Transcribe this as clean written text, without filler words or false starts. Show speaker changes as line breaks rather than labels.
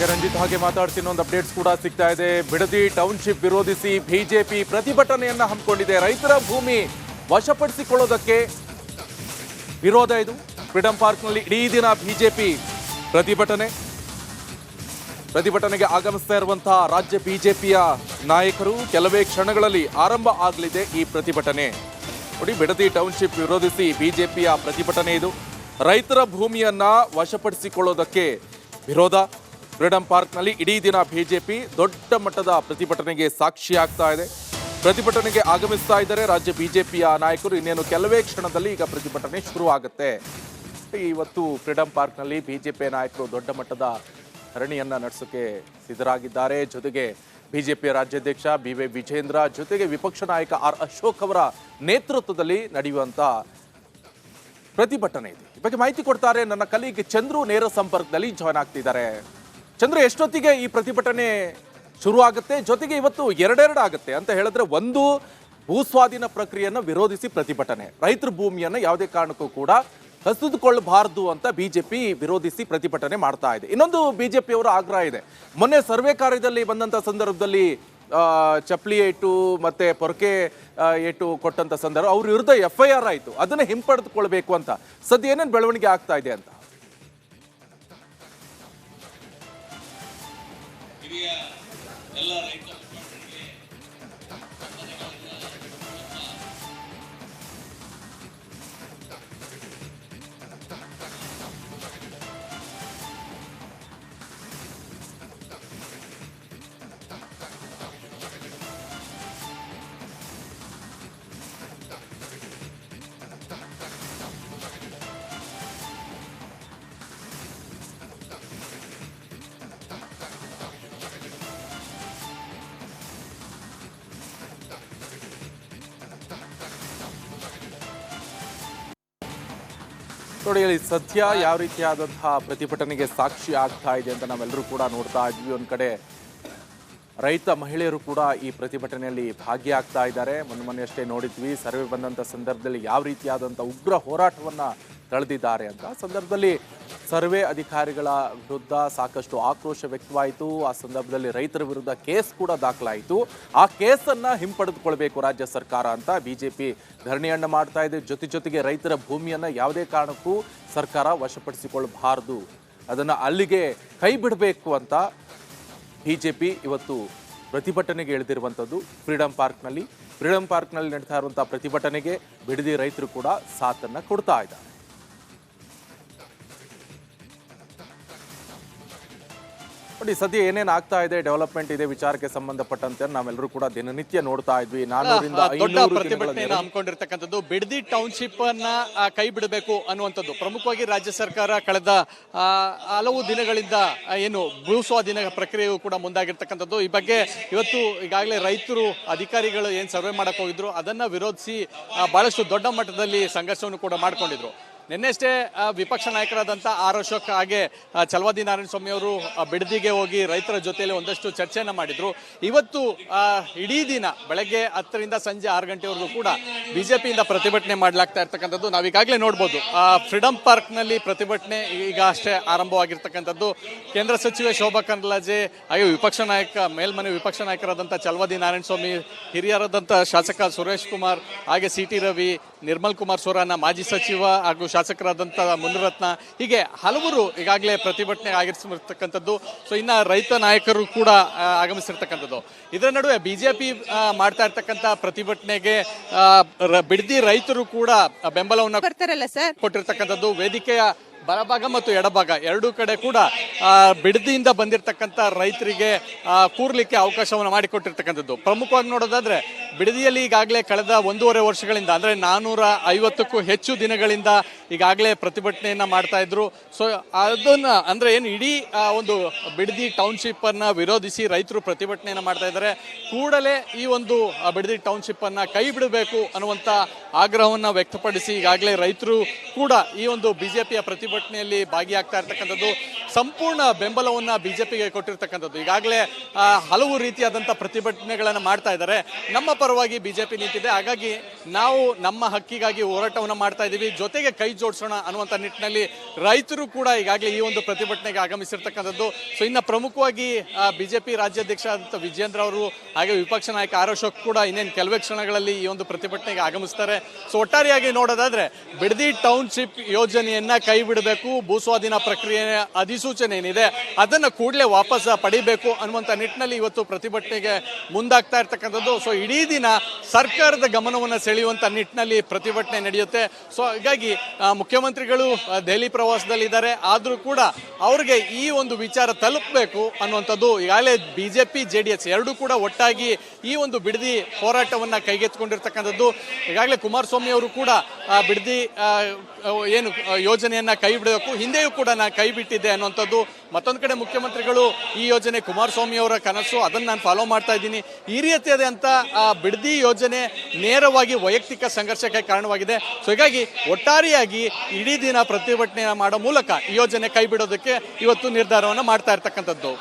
ರಂಜಿತ್ ಹಾಗೆ ಮಾತಾಡ್ತೀನಿ. ಒಂದು ಅಪ್ಡೇಟ್ಸ್ ಕೂಡ ಸಿಗ್ತಾ ಇದೆ. ಬಿಡದಿ ಟೌನ್ಶಿಪ್ ವಿರೋಧಿಸಿ ಬಿಜೆಪಿ ಪ್ರತಿಭಟನೆಯನ್ನ ಹಮ್ಮಿಕೊಂಡಿದೆ. ರೈತರ ಭೂಮಿ ವಶಪಡಿಸಿಕೊಳ್ಳೋದಕ್ಕೆ ವಿರೋಧ ಇದು. ಫ್ರೀಡಂ ಪಾರ್ಕ್ನಲ್ಲಿ ಇಡೀ ದಿನ ಬಿಜೆಪಿ ಪ್ರತಿಭಟನೆಗೆ ಆಗಮಿಸ್ತಾ ಇರುವಂತಹ ರಾಜ್ಯ ಬಿಜೆಪಿಯ ನಾಯಕರು. ಕೆಲವೇ ಕ್ಷಣಗಳಲ್ಲಿ ಆರಂಭ ಆಗಲಿದೆ ಈ ಪ್ರತಿಭಟನೆ. ನೋಡಿ, ಬಿಡದಿ ಟೌನ್ಶಿಪ್ ವಿರೋಧಿಸಿ ಬಿಜೆಪಿಯ ಪ್ರತಿಭಟನೆ ಇದು. ರೈತರ ಭೂಮಿಯನ್ನ ವಶಪಡಿಸಿಕೊಳ್ಳೋದಕ್ಕೆ ವಿರೋಧ. ಫ್ರೀಡಂ ಪಾರ್ಕ್ನಲ್ಲಿ ಇಡೀ ದಿನ ಬಿಜೆಪಿ ದೊಡ್ಡ ಮಟ್ಟದ ಪ್ರತಿಭಟನೆಗೆ ಸಾಕ್ಷಿಯಾಗ್ತಾ ಇದೆ. ಪ್ರತಿಭಟನೆಗೆ ಆಗಮಿಸ್ತಾ ಇದ್ದಾರೆ ರಾಜ್ಯ ಬಿಜೆಪಿಯ ನಾಯಕರು. ಇನ್ನೇನು ಕೆಲವೇ ಕ್ಷಣದಲ್ಲಿ ಈಗ ಪ್ರತಿಭಟನೆ ಶುರುವಾಗುತ್ತೆ. ಇವತ್ತು ಫ್ರೀಡಂ ಪಾರ್ಕ್ನಲ್ಲಿ ಬಿಜೆಪಿ ನಾಯಕರು ದೊಡ್ಡ ಮಟ್ಟದ ಧರಣಿಯನ್ನ ನಡೆಸೋಕೆ ಸಿದ್ಧರಾಗಿದ್ದಾರೆ. ಜೊತೆಗೆ ಬಿಜೆಪಿಯ ರಾಜ್ಯಾಧ್ಯಕ್ಷ ಬಿ.ವೈ. ವಿಜೇಂದ್ರ, ಜೊತೆಗೆ ವಿಪಕ್ಷ ನಾಯಕ ಆರ್ ಅಶೋಕ್ ಅವರ ನೇತೃತ್ವದಲ್ಲಿ ನಡೆಯುವಂತ ಪ್ರತಿಭಟನೆ ಇದೆ. ಈ ಬಗ್ಗೆ ಮಾಹಿತಿ ಕೊಡ್ತಾರೆ ನನ್ನ ಕಲೀಗ್ ಚಂದ್ರು. ನೇರ ಸಂಪರ್ಕದಲ್ಲಿ ಜಾಯ್ನ್ ಆಗ್ತಿದ್ದಾರೆ. ಚಂದ್ರು, ಎಷ್ಟೊತ್ತಿಗೆ ಈ ಪ್ರತಿಭಟನೆ ಶುರು ಆಗುತ್ತೆ? ಜೊತೆಗೆ ಇವತ್ತು ಎರಡೆರಡು ಆಗುತ್ತೆ ಅಂತ ಹೇಳಿದ್ರೆ, ಒಂದು ಭೂಸ್ವಾಧೀನ ಪ್ರಕ್ರಿಯೆಯನ್ನು ವಿರೋಧಿಸಿ ಪ್ರತಿಭಟನೆ, ರೈತರ ಭೂಮಿಯನ್ನು ಯಾವುದೇ ಕಾರಣಕ್ಕೂ ಕೂಡ ಕಸಿದುಕೊಳ್ಳಬಾರದು ಅಂತ ಬಿಜೆಪಿ ವಿರೋಧಿಸಿ ಪ್ರತಿಭಟನೆ ಮಾಡ್ತಾ ಇದೆ. ಇನ್ನೊಂದು ಬಿಜೆಪಿಯವರ ಆಗ್ರಹ ಇದೆ. ಮೊನ್ನೆ ಸರ್ವೆ ಕಾರ್ಯದಲ್ಲಿ ಬಂದಂತ ಸಂದರ್ಭದಲ್ಲಿ ಚಪ್ಪಲಿ ಏಟು ಮತ್ತೆ ಪೊರಕೆ ಏಟು ಕೊಟ್ಟಂತ ಸಂದರ್ಭ ಅವ್ರ ವಿರುದ್ಧ FIR ಆಯಿತು. ಅದನ್ನ ಹಿಂಪಡೆದುಕೊಳ್ಬೇಕು ಅಂತ ಸದ್ಯ ಏನೇನು ಬೆಳವಣಿಗೆ ಆಗ್ತಾ ಇದೆ ಅಂತ. ನೋಡಿ, ಇಲ್ಲಿ ಸದ್ಯ ಯಾವ ರೀತಿಯಾದಂತಹ ಪ್ರತಿಭಟನೆಗೆ ಸಾಕ್ಷಿ ಆಗ್ತಾ ಇದೆ ಅಂತ ನಾವೆಲ್ಲರೂ ಕೂಡ ನೋಡ್ತಾ ಇದ್ವಿ. ಒಂದು ಕಡೆ ರೈತ ಮಹಿಳೆಯರು ಕೂಡ ಈ ಪ್ರತಿಭಟನೆಯಲ್ಲಿ ಭಾಗಿಯಾಗ್ತಾ ಇದ್ದಾರೆ. ಮೊನ್ನೆ ಅಷ್ಟೇ ನೋಡಿದ್ವಿ, ಸರ್ವೆ ಬಂದಂಥ ಸಂದರ್ಭದಲ್ಲಿ ಯಾವ ರೀತಿಯಾದಂಥ ಉಗ್ರ ಹೋರಾಟವನ್ನು ತಳೆದಿದ್ದಾರೆ ಅಂತ. ಸಂದರ್ಭದಲ್ಲಿ ಸರ್ವೆ ಅಧಿಕಾರಿಗಳ ವಿರುದ್ಧ ಸಾಕಷ್ಟು ಆಕ್ರೋಶ ವ್ಯಕ್ತವಾಯಿತು. ಆ ಸಂದರ್ಭದಲ್ಲಿ ರೈತರ ವಿರುದ್ಧ ಕೇಸ್ ಕೂಡ ದಾಖಲಾಯಿತು. ಆ ಕೇಸನ್ನು ಹಿಂಪಡೆದುಕೊಳ್ಬೇಕು ರಾಜ್ಯ ಸರ್ಕಾರ ಅಂತ ಬಿಜೆಪಿ ಧರಣಿಯನ್ನ ಮಾಡ್ತಾ ಇದೆ. ಜೊತೆಗೆ ರೈತರ ಭೂಮಿಯನ್ನು ಯಾವುದೇ ಕಾರಣಕ್ಕೂ ಸರ್ಕಾರ ವಶಪಡಿಸಿಕೊಳ್ಳಬಾರದು, ಅದನ್ನು ಅಲ್ಲಿಗೆ ಕೈ ಬಿಡಬೇಕು ಅಂತ ಬಿಜೆಪಿ ಇವತ್ತು ಪ್ರತಿಭಟನೆಗೆ ಇಳಿದಿರುವಂಥದ್ದು. ಫ್ರೀಡಂ ಪಾರ್ಕ್ನಲ್ಲಿ ನಡೀತಾ ಇರುವಂಥ ಪ್ರತಿಭಟನೆಗೆ ಬಿಡದಿ ರೈತರು ಕೂಡ ಸಾಥನ್ನು ಕೊಡ್ತಾ ಇದ್ದಾರೆ. ನೋಡಿ, ಸದ್ಯ ಏನೇನು ಆಗ್ತಾ ಇದೆ, ಡೆವಲಪ್ಮೆಂಟ್ ಇದೆ ವಿಚಾರಕ್ಕೆ ಸಂಬಂಧಪಟ್ಟಂತೆ ನಾವೆಲ್ಲರೂ ಕೂಡ ದಿನನಿತ್ಯ ನೋಡ್ತಾ ಇದ್ವಿ. 400
ಪ್ರತಿಭಟನೆಯನ್ನು ಹಮ್ಮಿಕೊಂಡಿರ್ತಕ್ಕಂಥದ್ದು ಬಿಡದಿ ಟೌನ್ಶಿಪ್ ಅನ್ನ ಕೈ ಬಿಡಬೇಕು ಅನ್ನುವಂಥದ್ದು ಪ್ರಮುಖವಾಗಿ ರಾಜ್ಯ ಸರ್ಕಾರ ಕಳೆದ ಹಲವು ದಿನಗಳಿಂದ ಏನು ಭೂ ಸ್ವಾಧೀನ ಪ್ರಕ್ರಿಯೆಯು ಕೂಡ ಮುಂದಾಗಿರ್ತಕ್ಕಂಥದ್ದು. ಈ ಬಗ್ಗೆ ಇವತ್ತು ಈಗಾಗಲೇ ರೈತರು ಅಧಿಕಾರಿಗಳು ಏನ್ ಸರ್ವೆ ಮಾಡಕ್ ಹೋಗಿದ್ರು ಅದನ್ನ ವಿರೋಧಿಸಿ ಬಹಳಷ್ಟು ದೊಡ್ಡ ಮಟ್ಟದಲ್ಲಿ ಸಂಘರ್ಷವನ್ನು ಕೂಡ ಮಾಡ್ಕೊಂಡಿದ್ರು. ನಿನ್ನೆಷ್ಟೇ ವಿಪಕ್ಷ ನಾಯಕರಾದಂಥ ಆರ್ ಅಶೋಕ್ ಹಾಗೆ ಚಲವಾದಿ ನಾರಾಯಣ ಸ್ವಾಮಿ ಅವರು ಬಿಡದಿಗೆ ಹೋಗಿ ರೈತರ ಜೊತೆಯಲ್ಲಿ ಒಂದಷ್ಟು ಚರ್ಚೆಯನ್ನು ಮಾಡಿದ್ರು. ಇವತ್ತು ಇಡೀ ದಿನ ಬೆಳಗ್ಗೆ 10ರಿಂದ ಸಂಜೆ 6 ಗಂಟೆವರೆಗೂ ಕೂಡ ಬಿಜೆಪಿಯಿಂದ ಪ್ರತಿಭಟನೆ ಮಾಡಲಾಗ್ತಾ ಇರ್ತಕ್ಕಂಥದ್ದು ನಾವೀಗಾಗಲೇ ನೋಡ್ಬೋದು. ಫ್ರೀಡಂ ಪಾರ್ಕ್ನಲ್ಲಿ ಪ್ರತಿಭಟನೆ ಈಗ ಅಷ್ಟೇ ಆರಂಭವಾಗಿರ್ತಕ್ಕಂಥದ್ದು. ಕೇಂದ್ರ ಸಚಿವೆ ಶೋಭಾ ಕರಂದ್ಲಾಜೆ ಹಾಗೆ ಮೇಲ್ಮನೆ ವಿಪಕ್ಷ ನಾಯಕರಾದಂಥ ಚಲವಾದಿ ನಾರಾಯಣ ಸ್ವಾಮಿ, ಹಿರಿಯರಾದಂಥ ಶಾಸಕ ಸುರೇಶ್ ಕುಮಾರ್ ಹಾಗೆ CT ರವಿ, ನಿರ್ಮಲ್ ಕುಮಾರ್ ಸೋರಾನ, ಮಾಜಿ ಸಚಿವ ಹಾಗೂ ಶಾಸಕರಾದಂಥ ಮುನಿರತ್ನ, ಹೀಗೆ ಹಲವರು ಈಗಾಗಲೇ ಪ್ರತಿಭಟನೆ ಆಗಿರ್ತಕ್ಕಂಥದ್ದು. ಸೊ ಇನ್ನ ರೈತ ನಾಯಕರು ಕೂಡ ಆಗಮಿಸಿರ್ತಕ್ಕಂಥದ್ದು. ಇದರ ನಡುವೆ ಬಿಜೆಪಿ ಮಾಡ್ತಾ ಇರ್ತಕ್ಕಂಥ ಪ್ರತಿಭಟನೆಗೆ ಬಿಡದಿ ರೈತರು ಕೂಡ ಬೆಂಬಲವನ್ನು ಕೊಟ್ಟಿರ್ತಕ್ಕಂಥದ್ದು. ವೇದಿಕೆಯ ಬಲಭಾಗ ಮತ್ತು ಎಡಭಾಗ ಎರಡೂ ಕಡೆ ಕೂಡ ಬಿಡದಿಯಿಂದ ಬಂದಿರತಕ್ಕಂಥ ರೈತರಿಗೆ ಕೂರ್ಲಿಕ್ಕೆ ಅವಕಾಶವನ್ನು ಮಾಡಿಕೊಟ್ಟಿರ್ತಕ್ಕಂಥದ್ದು. ಪ್ರಮುಖವಾಗಿ ನೋಡೋದಾದ್ರೆ ಬಿಡದಿಯಲ್ಲಿ ಈಗಾಗಲೇ ಕಳೆದ 1.5 ವರ್ಷಗಳಿಂದ ಅಂದ್ರೆ 450ಕ್ಕೂ ಹೆಚ್ಚು ದಿನಗಳಿಂದ ಈಗಾಗಲೇ ಪ್ರತಿಭಟನೆಯನ್ನ ಮಾಡ್ತಾ ಇದ್ರು. ಸೊ ಅದನ್ನ ಅಂದ್ರೆ ಏನು ಇಡೀ ಒಂದು ಬಿಡದಿ ಟೌನ್ಶಿಪ್ ಅನ್ನ ವಿರೋಧಿಸಿ ರೈತರು ಪ್ರತಿಭಟನೆಯನ್ನ ಮಾಡ್ತಾ ಇದ್ದಾರೆ. ಕೂಡಲೇ ಈ ಒಂದು ಬಿಡದಿ ಟೌನ್ಶಿಪ್ ಅನ್ನ ಕೈ ಬಿಡಬೇಕು ಅನ್ನುವಂತ ಆಗ್ರಹವನ್ನ ವ್ಯಕ್ತಪಡಿಸಿ ಈಗಾಗಲೇ ರೈತರು ಕೂಡ ಈ ಒಂದು ಬಿಜೆಪಿಯ ಪ್ರತಿಭಟನೆಯಲ್ಲಿ ಭಾಗಿಯಾಗ್ತಾ ಇರ್ತಕ್ಕಂಥದ್ದು. ಸಂಪೂರ್ಣ ಬೆಂಬಲವನ್ನ ಬಿಜೆಪಿಗೆ ಕೊಟ್ಟಿರ್ತಕ್ಕಂಥದ್ದು. ಈಗಾಗಲೇ ಹಲವು ರೀತಿಯಾದಂಥ ಪ್ರತಿಭಟನೆಗಳನ್ನು ಮಾಡ್ತಾ ಇದ್ದಾರೆ. ನಮ್ಮ ಪರವಾಗಿ ಬಿಜೆಪಿ ನಿಂತಿದೆ, ಹಾಗಾಗಿ ನಾವು ನಮ್ಮ ಹಕ್ಕಿಗಾಗಿ ಹೋರಾಟವನ್ನು ಮಾಡ್ತಾ ಇದ್ದೀವಿ, ಜೊತೆಗೆ ಕೈ ಜೋಡಿಸೋಣ ಅನ್ನುವಂಥ ನಿಟ್ಟಿನಲ್ಲಿ ರೈತರು ಕೂಡ ಈಗಾಗಲೇ ಈ ಒಂದು ಪ್ರತಿಭಟನೆಗೆ ಆಗಮಿಸಿರ್ತಕ್ಕಂಥದ್ದು. ಸೊ ಇನ್ನು ಪ್ರಮುಖವಾಗಿ ಬಿಜೆಪಿ ರಾಜ್ಯಾಧ್ಯಕ್ಷ ಆದಂಥ ವಿಜೇಂದ್ರ ಅವರು ಹಾಗೆ ವಿಪಕ್ಷ ನಾಯಕ ಆರ್ ಅಶೋಕ್ ಕೂಡ ಇನ್ನೇನು ಕೆಲವೇ ಕ್ಷಣಗಳಲ್ಲಿ ಈ ಒಂದು ಪ್ರತಿಭಟನೆಗೆ ಆಗಮಿಸ್ತಾರೆ. ಸೊ ಒಟ್ಟಾರೆಯಾಗಿ ನೋಡೋದಾದ್ರೆ ಬಿಡದಿ ಟೌನ್ಶಿಪ್ ಯೋಜನೆಯನ್ನ ಕೈ ಬಿಡಬೇಕು, ಭೂಸ್ವಾಧೀನ ಪ್ರಕ್ರಿಯೆ ಅಧಿಸೂಚನೆ ಏನಿದೆ ಅದನ್ನು ಕೂಡಲೇ ವಾಪಸ್ ಪಡಿಬೇಕು ಅನ್ನುವಂಥ ನಿಟ್ಟಿನಲ್ಲಿ ಇವತ್ತು ಪ್ರತಿಭಟನೆಗೆ ಮುಂದಾಗ್ತಾ ಇರ್ತಕ್ಕಂಥದ್ದು. ಸೊ ಇಡೀ ದಿನ ಸರ್ಕಾರದ ಗಮನವನ್ನು ಸೆಳೆಯುವಂಥ ನಿಟ್ಟಿನಲ್ಲಿ ಪ್ರತಿಭಟನೆ ನಡೆಯುತ್ತೆ. ಸೊ ಹಾಗಾಗಿ ಮುಖ್ಯಮಂತ್ರಿಗಳು ದೆಹಲಿ ಪ್ರವಾಸದಲ್ಲಿದ್ದಾರೆ, ಆದರೂ ಕೂಡ ಅವ್ರಿಗೆ ಈ ಒಂದು ವಿಚಾರ ತಲುಪಬೇಕು ಅನ್ನುವಂಥದ್ದು ಈಗಾಗಲೇ ಬಿಜೆಪಿ ಜೆಡಿಎಸ್ ಎರಡೂ ಕೂಡ ಒಟ್ಟಾಗಿ ಈ ಒಂದು ಬಿಡದಿ ಹೋರಾಟವನ್ನು ಕೈಗೆತ್ತಿಕೊಂಡಿರ್ತಕ್ಕಂಥದ್ದು. ಈಗಾಗಲೇ ಕುಮಾರಸ್ವಾಮಿ ಅವರು ಕೂಡ ಬಿಡದಿ ಏನು ಯೋಜನೆಯನ್ನ ಕೈ ಬಿಡಬೇಕು, ಹಿಂದೆಯೂ ಕೂಡ ನಾನು ಕೈ ಬಿಟ್ಟಿದ್ದೆ ಅನ್ನುವಂಥದ್ದು. ಮತ್ತೊಂದು ಕಡೆ ಮುಖ್ಯಮಂತ್ರಿಗಳು ಈ ಯೋಜನೆ ಕುಮಾರಸ್ವಾಮಿ ಅವರ ಕನಸು, ಅದನ್ನು ನಾನು ಫಾಲೋ ಮಾಡ್ತಾ ಇದ್ದೀನಿ, ಈ ರೀತಿಯಾದಂಥ ಬಿಡದಿ ಯೋಜನೆ ನೇರವಾಗಿ ವೈಯಕ್ತಿಕ ಸಂಘರ್ಷಕ್ಕೆ ಕಾರಣವಾಗಿದೆ. ಸೊ ಹೀಗಾಗಿ ಒಟ್ಟಾರೆಯಾಗಿ ಇಡೀ ದಿನ ಪ್ರತಿಭಟನೆ ಮಾಡೋ ಮೂಲಕ ಈ ಯೋಜನೆ ಕೈ ಬಿಡೋದಕ್ಕೆ ಇವತ್ತು ನಿರ್ಧಾರವನ್ನು ಮಾಡ್ತಾ ಇರ್ತಕ್ಕಂಥದ್ದು.